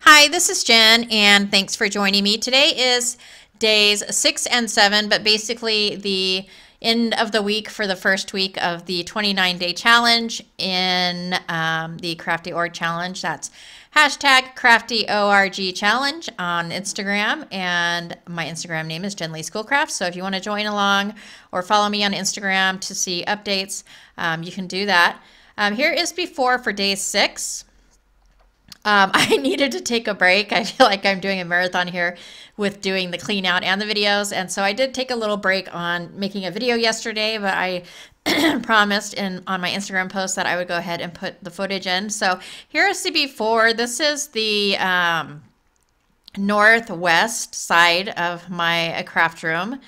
Hi, this is Jen, and thanks for joining me. Today is days 6 and 7, but basically the end of the week for the first week of the 29-day challenge in the Crafty Org challenge. That's hashtag Crafty ORG challenge on Instagram, and my Instagram name is Jen Lee Schoolcraft. So if you want to join along or follow me on Instagram to see updates, you can do that. Here is before for day 6. I needed to take a break. I feel like I'm doing a marathon here with doing the clean out and the videos. And so I did take a little break on making a video yesterday, but I promised on my Instagram post that I would go ahead and put the footage in. So here is the before. This is the northwest side of my craft room.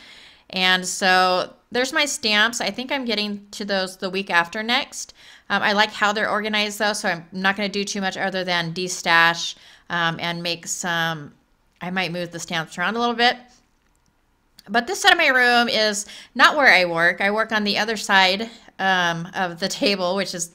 And so there's my stamps. I think I'm getting to those the week after next. I like how they're organized though, so I'm not going to do too much other than destash and make some, I might move the stamps around a little bit. But this side of my room is not where I work. I work on the other side of the table, which is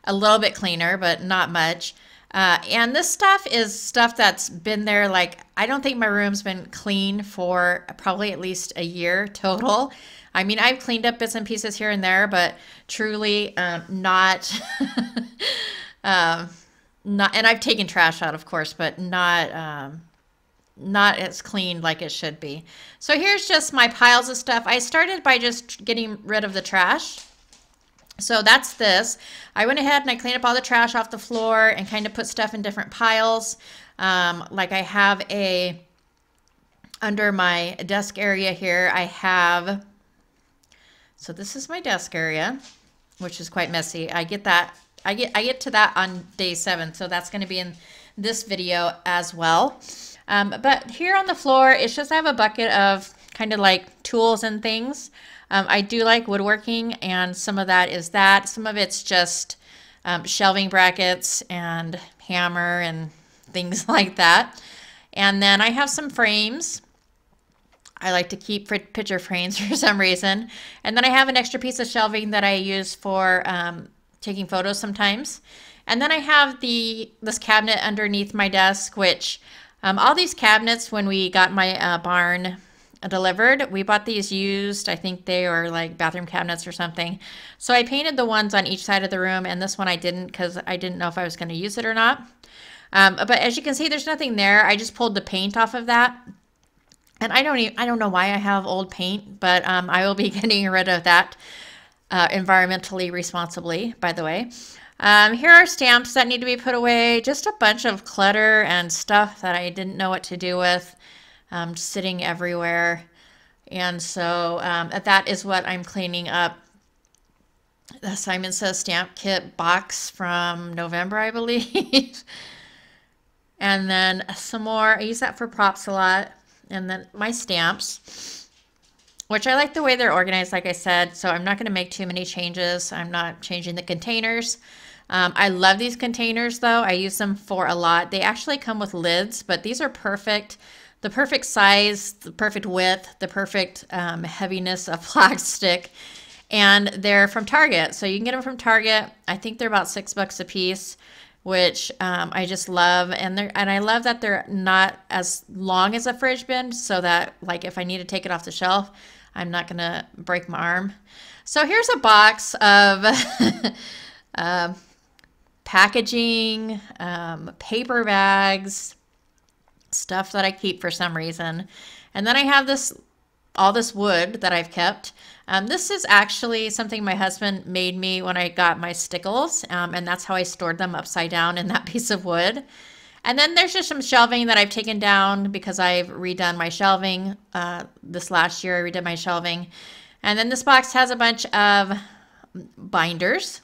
a little bit cleaner, but not much. And this stuff is stuff that's been there, like, I don't think my room's been clean for probably at least a year total. I mean, I've cleaned up bits and pieces here and there, but truly not, not, and I've taken trash out, of course, but not as clean like it should be. So here's just my piles of stuff. I started by just getting rid of the trash. So that's this. I went ahead and I cleaned up all the trash off the floor and kind of put stuff in different piles. Like I have under my desk area here, I have, so this is my desk area, which is quite messy. I get to that on day 7, so that's going to be in this video as well. But here on the floor, it's just I have a bucket of kind of like tools and things. I do like woodworking, and some of that is that. Some of it's just shelving brackets and hammer and things like that. And then I have some frames. I like to keep picture frames for some reason. And then I have an extra piece of shelving that I use for taking photos sometimes. And then I have this cabinet underneath my desk, which all these cabinets, when we got my barn delivered, we bought these used. I think they were like bathroom cabinets or something. So I painted the ones on each side of the room, and this one I didn't because I didn't know if I was going to use it or not. But as you can see, there's nothing there. I just pulled the paint off of that. And I don't know why I have old paint, but I will be getting rid of that environmentally responsibly, by the way. Here are stamps that need to be put away. Just a bunch of clutter and stuff that I didn't know what to do with, sitting everywhere. And so that is what I'm cleaning up. The Simon Says Stamp Kit box from November, I believe. And then some more. I use that for props a lot. And then my stamps, which I like the way they're organized, like I said, so I'm not going to make too many changes. I'm not changing the containers. I love these containers, though. I use them for a lot. They actually come with lids, but these are perfect. The perfect size, the perfect width, the perfect heaviness of plastic. And they're from Target, so you can get them from Target. I think they're about $6 a piece, which I just love. And I love that they're not as long as a fridge bin, so that like if I need to take it off the shelf, I'm not gonna break my arm. So here's a box of packaging, paper bags, stuff that I keep for some reason. And then I have all this wood that I've kept. This is actually something my husband made me when I got my stickles, and that's how I stored them upside down in that piece of wood. And then there's just some shelving that I've taken down because I've redone my shelving. This last year I redid my shelving. And then this box has a bunch of binders,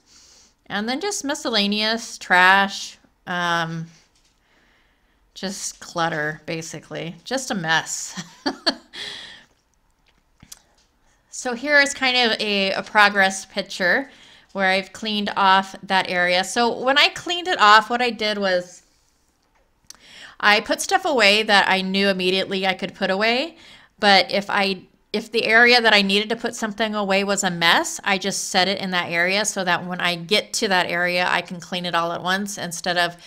and then just miscellaneous trash, just clutter, basically. Just a mess. So here is kind of a progress picture where I've cleaned off that area. So when I cleaned it off, what I did was I put stuff away that I knew immediately I could put away. But if the area that I needed to put something away was a mess, I just set it in that area so that when I get to that area, I can clean it all at once instead of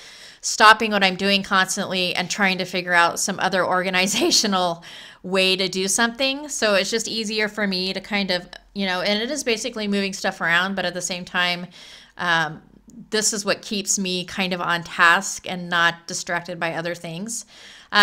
stopping what I'm doing constantly and trying to figure out some other organizational way to do something. So it's just easier for me to kind of, you know, and it is basically moving stuff around, but at the same time, this is what keeps me kind of on task and not distracted by other things.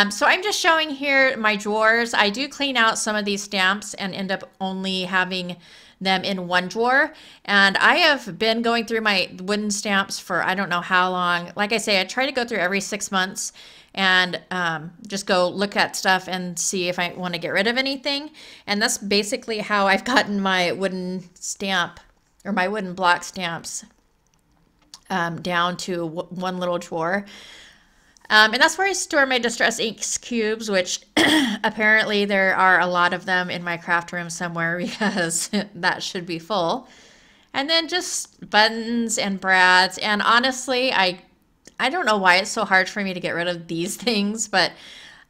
So I'm just showing here my drawers. I do clean out some of these stamps and end up only having them in one drawer. And I have been going through my wooden stamps for I don't know how long. Like I say, I try to go through every 6 months and just go look at stuff and see if I want to get rid of anything. And that's basically how I've gotten my wooden stamp or my wooden block stamps down to one little drawer. And that's where I store my Distress Inks cubes, which apparently there are a lot of them in my craft room somewhere because that should be full. And then just buttons and brads. And honestly, I don't know why it's so hard for me to get rid of these things, but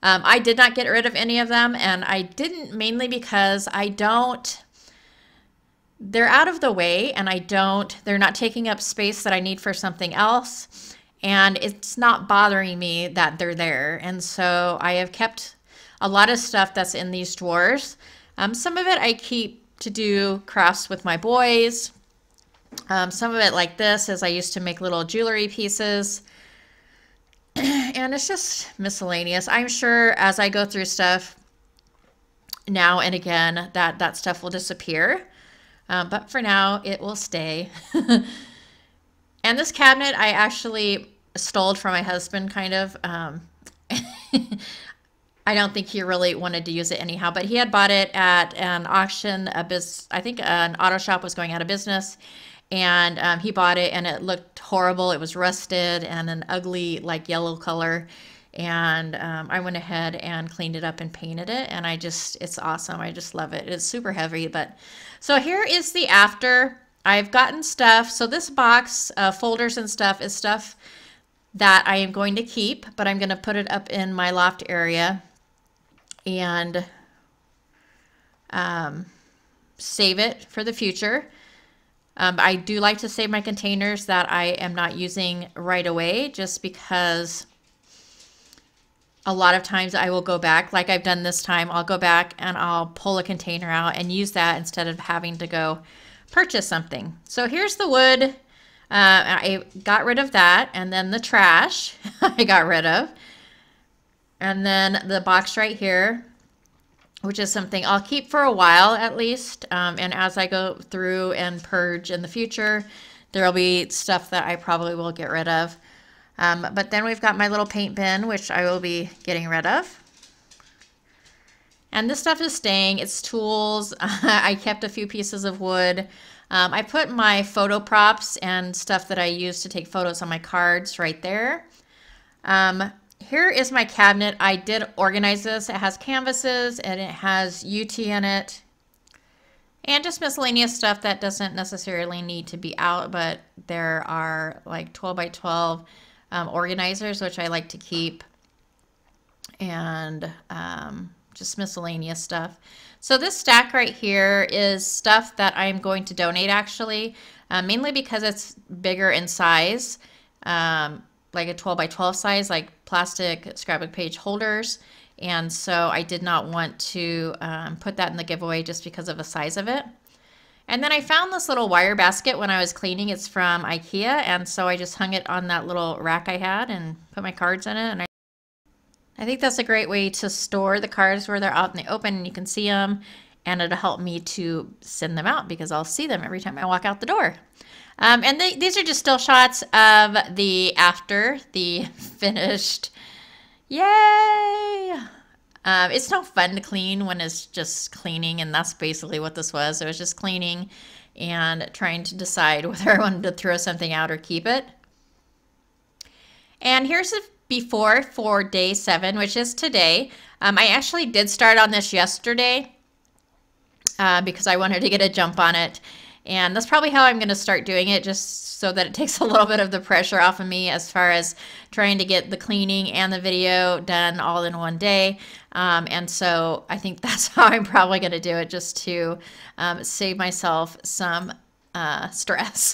I did not get rid of any of them. And I didn't mainly because they're out of the way and they're not taking up space that I need for something else. And it's not bothering me that they're there. And so I have kept a lot of stuff that's in these drawers. Some of it I keep to do crafts with my boys. Some of it like this is I used to make little jewelry pieces. And it's just miscellaneous. I'm sure as I go through stuff now and again that stuff will disappear. But for now, it will stay. And this cabinet I actually stole from my husband, kind of. I don't think he really wanted to use it anyhow, but he had bought it at an auction. I think an auto shop was going out of business, and he bought it, and it looked horrible. It was rusted and an ugly, like yellow color. And I went ahead and cleaned it up and painted it, and it's awesome. I just love it. It's super heavy, but so here is the after. I've gotten stuff. So this box, folders and stuff, is stuff that I am going to keep, but I'm going to put it up in my loft area and save it for the future. I do like to save my containers that I am not using right away, just because a lot of times I will go back, like I've done this time. I'll go back and I'll pull a container out and use that instead of having to go purchase something. So here's the wood. I got rid of that, and then the trash I got rid of, and then the box right here, which is something I'll keep for a while at least, and as I go through and purge in the future, there will be stuff that I probably will get rid of. But then we've got my little paint bin, which I will be getting rid of. And this stuff is staying. It's tools. I kept a few pieces of wood. I put my photo props and stuff that I use to take photos on my cards right there. Here is my cabinet. I did organize this. It has canvases and it has UT in it. And just miscellaneous stuff that doesn't necessarily need to be out, but there are like 12 by 12 organizers, which I like to keep. And just miscellaneous stuff. So this stack right here is stuff that I'm going to donate actually, mainly because it's bigger in size, like a 12 by 12 size, like plastic scrapbook page holders. And so I did not want to put that in the giveaway just because of the size of it. And then I found this little wire basket when I was cleaning. It's from IKEA, and so I just hung it on that little rack I had and put my cards in it. And I think that's a great way to store the cards where they're out in the open and you can see them, and it'll help me to send them out because I'll see them every time I walk out the door. And these are just still shots of the after the finished. Yay! It's no fun to clean when it's just cleaning, and that's basically what this was. It was just cleaning and trying to decide whether I wanted to throw something out or keep it. And here's the before for day 7, which is today. I actually did start on this yesterday because I wanted to get a jump on it. And that's probably how I'm going to start doing it, just so that it takes a little bit of the pressure off of me as far as trying to get the cleaning and the video done all in one day. And so I think that's how I'm probably going to do it, just to save myself some stress.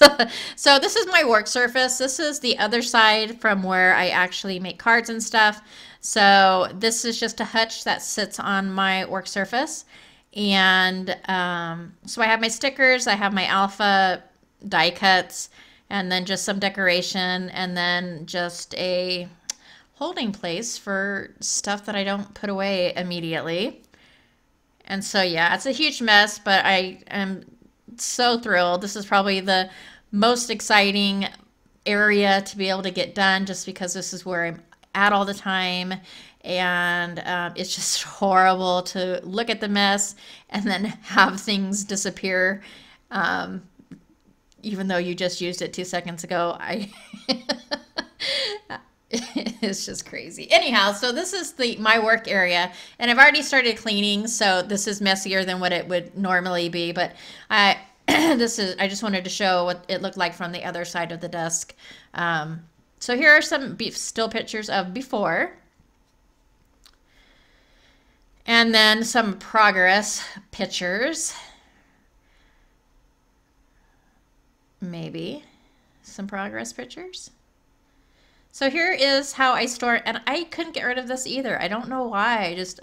So this is my work surface. This is the other side from where I actually make cards and stuff. So this is just a hutch that sits on my work surface. And so I have my stickers, I have my alpha die cuts, and then just some decoration, and then just a holding place for stuff that I don't put away immediately. And so yeah, it's a huge mess, but I am so thrilled. This is probably the most exciting area to be able to get done, just because this is where I'm at all the time. And it's just horrible to look at the mess and then have things disappear, even though you just used it 2 seconds ago. It's just crazy. Anyhow, so this is my work area, and I've already started cleaning, so this is messier than what it would normally be, but I just wanted to show what it looked like from the other side of the desk. So here are some still pictures of before, and then some progress pictures. Maybe some progress pictures. So here is how I store, and I couldn't get rid of this either. I don't know why. I just,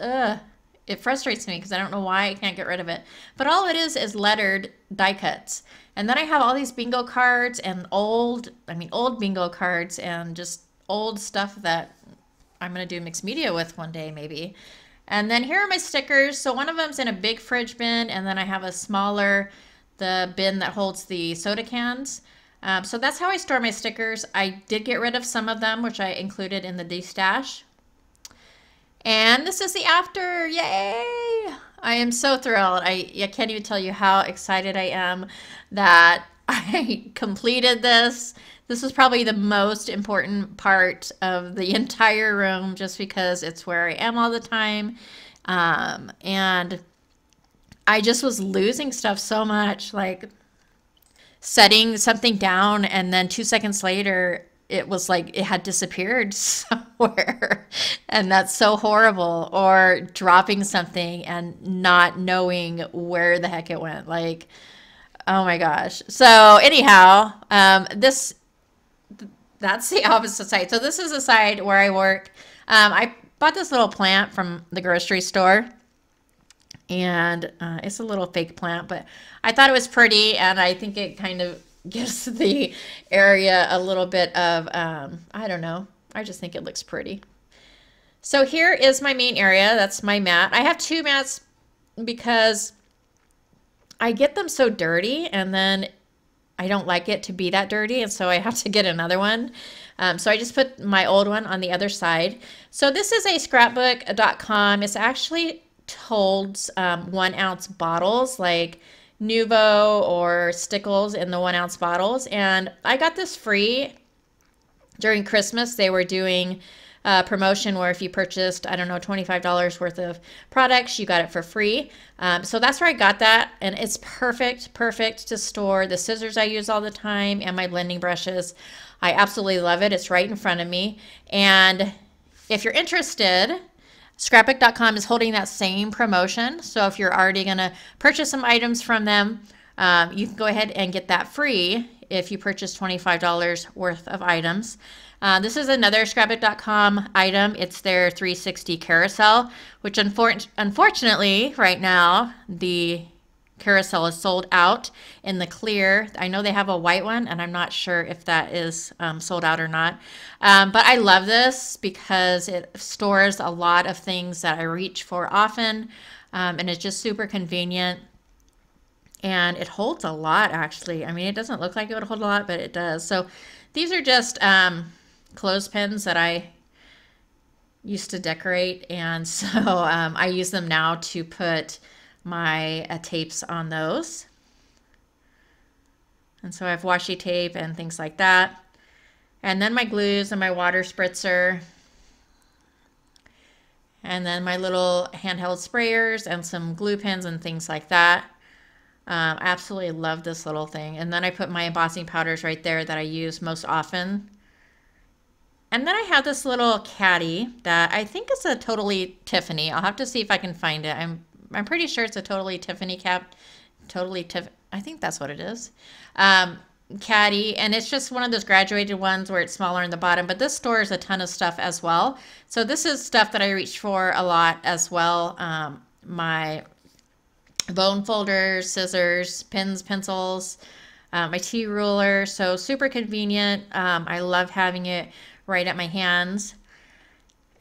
it frustrates me because I don't know why I can't get rid of it. But all it is lettered die cuts. And then I have all these bingo cards and old bingo cards and just old stuff that I'm going to do mixed media with one day maybe. And then here are my stickers. So one of them's in a big fridge bin, and then I have a smaller, the bin that holds the soda cans. So that's how I store my stickers. I did get rid of some of them, which I included in the Destash. And this is the after. Yay! I am so thrilled. I can't even tell you how excited I am that I completed this. This is probably the most important part of the entire room, just because it's where I am all the time. And I just was losing stuff so much, like setting something down, and then 2 seconds later it was like it had disappeared somewhere, and that's so horrible. Or dropping something and not knowing where the heck it went, like, oh my gosh. So anyhow, that's the opposite side. So this is the side where I work. I bought this little plant from the grocery store, and it's a little fake plant, but I thought it was pretty, and I think it kind of gives the area a little bit of, I don't know, I just think it looks pretty. So here is my main area. That's my mat. I have 2 mats because I get them so dirty, and then I don't like it to be that dirty, and so I have to get another one. So I just put my old one on the other side. So this is a scrapbook.com. It's actually holds 1 ounce bottles, like Nuvo or Stickles in the 1 ounce bottles. And I got this free during Christmas. They were doing a promotion where if you purchased, I don't know, $25 worth of products, you got it for free. So that's where I got that, and it's perfect to store the scissors I use all the time and my blending brushes. I absolutely love it. It's right in front of me. And if you're interested, scrapbook.com is holding that same promotion. So if you're already going to purchase some items from them, you can go ahead and get that free if you purchase $25 worth of items. This is another scrapbook.com item. It's their 360 carousel, which unfortunately right now the carousel is sold out in the clear. I know they have a white one, and I'm not sure if that is sold out or not. But I love this because it stores a lot of things that I reach for often, and it's just super convenient. And it holds a lot, actually. I mean, it doesn't look like it would hold a lot, but it does. So these are just clothespins that I used to decorate, and so I use them now to put my tapes on those. And so I have washi tape and things like that. And then my glues and my water spritzer. And then my little handheld sprayers and some glue pens and things like that. I absolutely love this little thing. And then I put my embossing powders right there that I use most often. And then I have this little caddy that I think is a Totally Tiffany. I'll have to see if I can find it. I'm pretty sure it's a Totally Tiffany cap. I think that's what it is. Caddy, and it's just one of those graduated ones where it's smaller in the bottom, but this stores a ton of stuff as well. So this is stuff that I reach for a lot as well. My bone folders, scissors, pens, pencils, my tea ruler. So super convenient. I love having it right at my hands.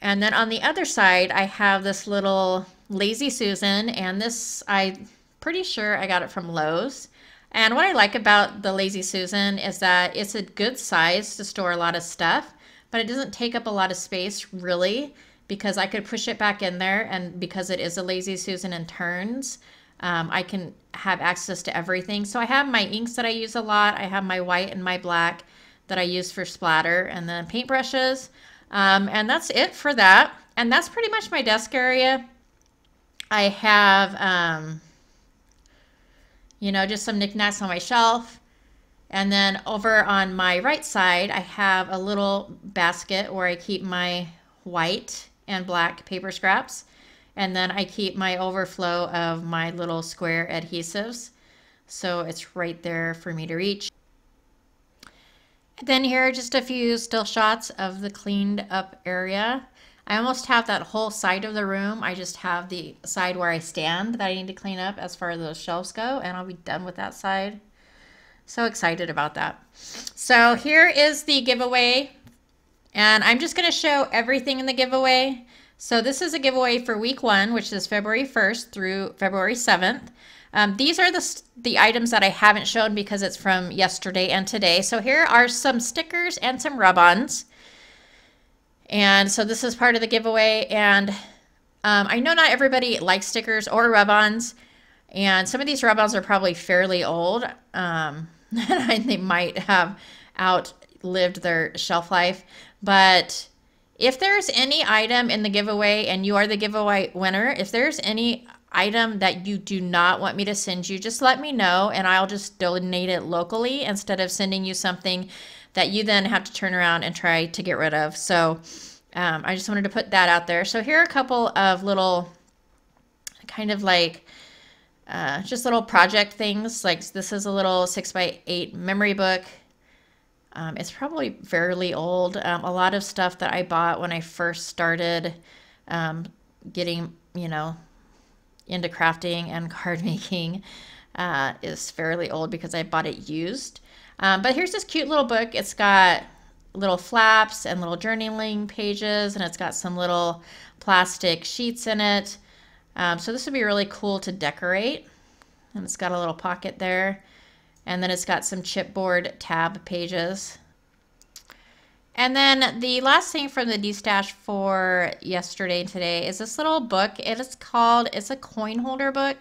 And then on the other side, I have this little Lazy Susan, and this, I'm pretty sure I got it from Lowe's. And what I like about the Lazy Susan is that it's a good size to store a lot of stuff, but it doesn't take up a lot of space really, because I could push it back in there, and because it is a Lazy Susan and turns, I can have access to everything. So I have my inks that I use a lot. I have my white and my black that I use for splatter, and then paintbrushes. And that's it for that. And that's pretty much my desk area. I have, you know, just some knickknacks on my shelf. And then over on my right side, I have a little basket where I keep my white and black paper scraps. And then I keep my overflow of my little square adhesives. So it's right there for me to reach. And then here are just a few still shots of the cleaned up area. I almost have that whole side of the room. I just have the side where I stand that I need to clean up as far as those shelves go, and I'll be done with that side. So excited about that. So here is the giveaway, and I'm just going to show everything in the giveaway. So this is a giveaway for week 1, which is February 1st through February 7th. These are the items that I haven't shown because it's from yesterday and today. So here are some stickers and some rub-ons. And so this is part of the giveaway. And I know not everybody likes stickers or rub-ons. And some of these rub-ons are probably fairly old. They might have outlived their shelf life. But if there's any item in the giveaway and you are the giveaway winner, if there's any item that you do not want me to send you, just let me know and I'll just donate it locally instead of sending you something that you then have to turn around and try to get rid of. So I just wanted to put that out there. So here are a couple of little kind of like just little project things. Like this is a little 6x8 memory book. It's probably fairly old. A lot of stuff that I bought when I first started getting, you know, into crafting and card making is fairly old because I bought it used. But here's this cute little book. It's got little flaps and little journaling pages, and it's got some little plastic sheets in it. So this would be really cool to decorate. And it's got a little pocket there. And then it's got some chipboard tab pages. And then the last thing from the Destash for yesterday and today is this little book. It's a coin holder book.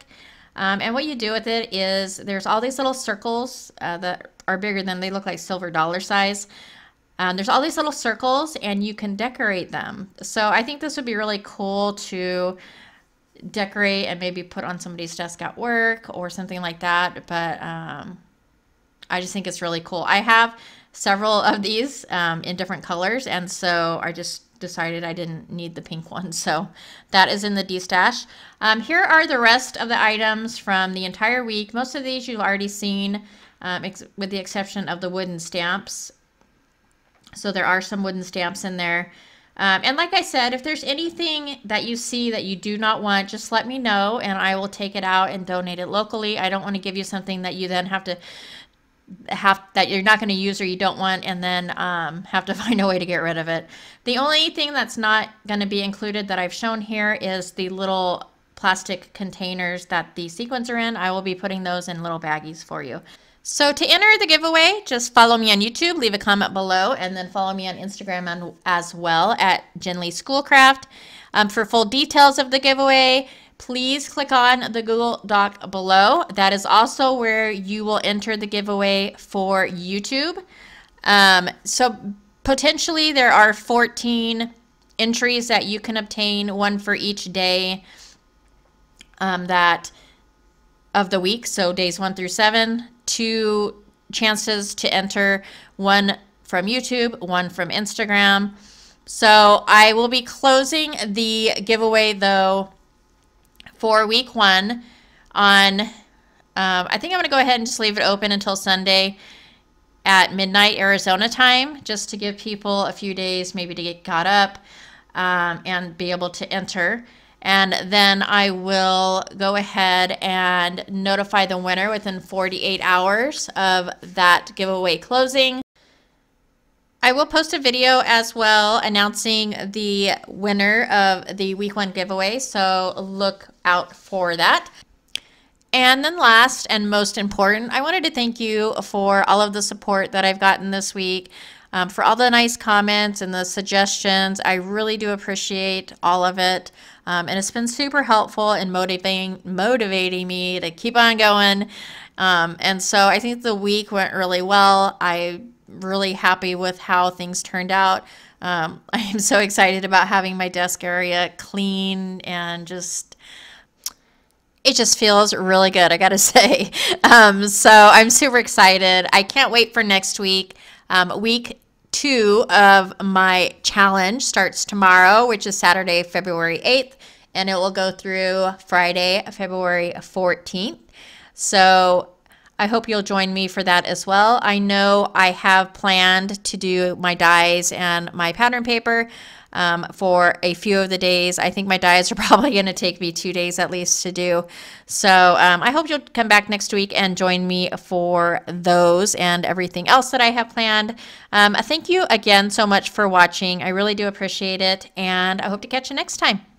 And what you do with it is there's all these little circles that are bigger than, they look like silver dollar size. There's all these little circles and you can decorate them. So I think this would be really cool to decorate and maybe put on somebody's desk at work or something like that. But I just think it's really cool. I have several of these in different colors, and so I just decided I didn't need the pink one. So that is in the Destash. Here are the rest of the items from the entire week. Most of these you've already seen, with the exception of the wooden stamps. So there are some wooden stamps in there. And like I said, if there's anything that you see that you do not want, just let me know and I will take it out and donate it locally. I don't want to give you something that you then that you're not going to use or you don't want, and then have to find a way to get rid of it. The only thing that's not going to be included that I've shown here is the little plastic containers that the sequins are in. I will be putting those in little baggies for you. So to enter the giveaway, just follow me on YouTube, leave a comment below, and then follow me on Instagram as well at Jen Lee Schoolcraft. For full details of the giveaway, please click on the Google Doc below. That is also where you will enter the giveaway for YouTube. So potentially there are 14 entries that you can obtain, one for each day of the week, so days 1 through 7. 2 chances to enter, one from YouTube, one from Instagram. So I will be closing the giveaway though for week 1 on I think I'm going to go ahead and just leave it open until Sunday at midnight Arizona time, just to give people a few days maybe to get caught up and be able to enter. And then I will go ahead and notify the winner within 48 hours of that giveaway closing. I will post a video as well announcing the winner of the week 1 giveaway, so look out for that. And then last and most important, I wanted to thank you for all of the support that I've gotten this week, for all the nice comments and the suggestions. I really do appreciate all of it. And it's been super helpful in motivating me to keep on going. And so I think the week went really well. I'm really happy with how things turned out. I am so excited about having my desk area clean, and it just feels really good, I gotta say. So I'm super excited. I can't wait for next week. Week 2 of my challenge starts tomorrow, which is Saturday, February 8th, and it will go through Friday, February 14th. So I hope you'll join me for that as well. I know I have planned to do my dies and my pattern paper for a few of the days. I think my dies are probably going to take me 2 days at least to do. So I hope you'll come back next week and join me for those and everything else that I have planned. Thank you again so much for watching. I really do appreciate it, and I hope to catch you next time.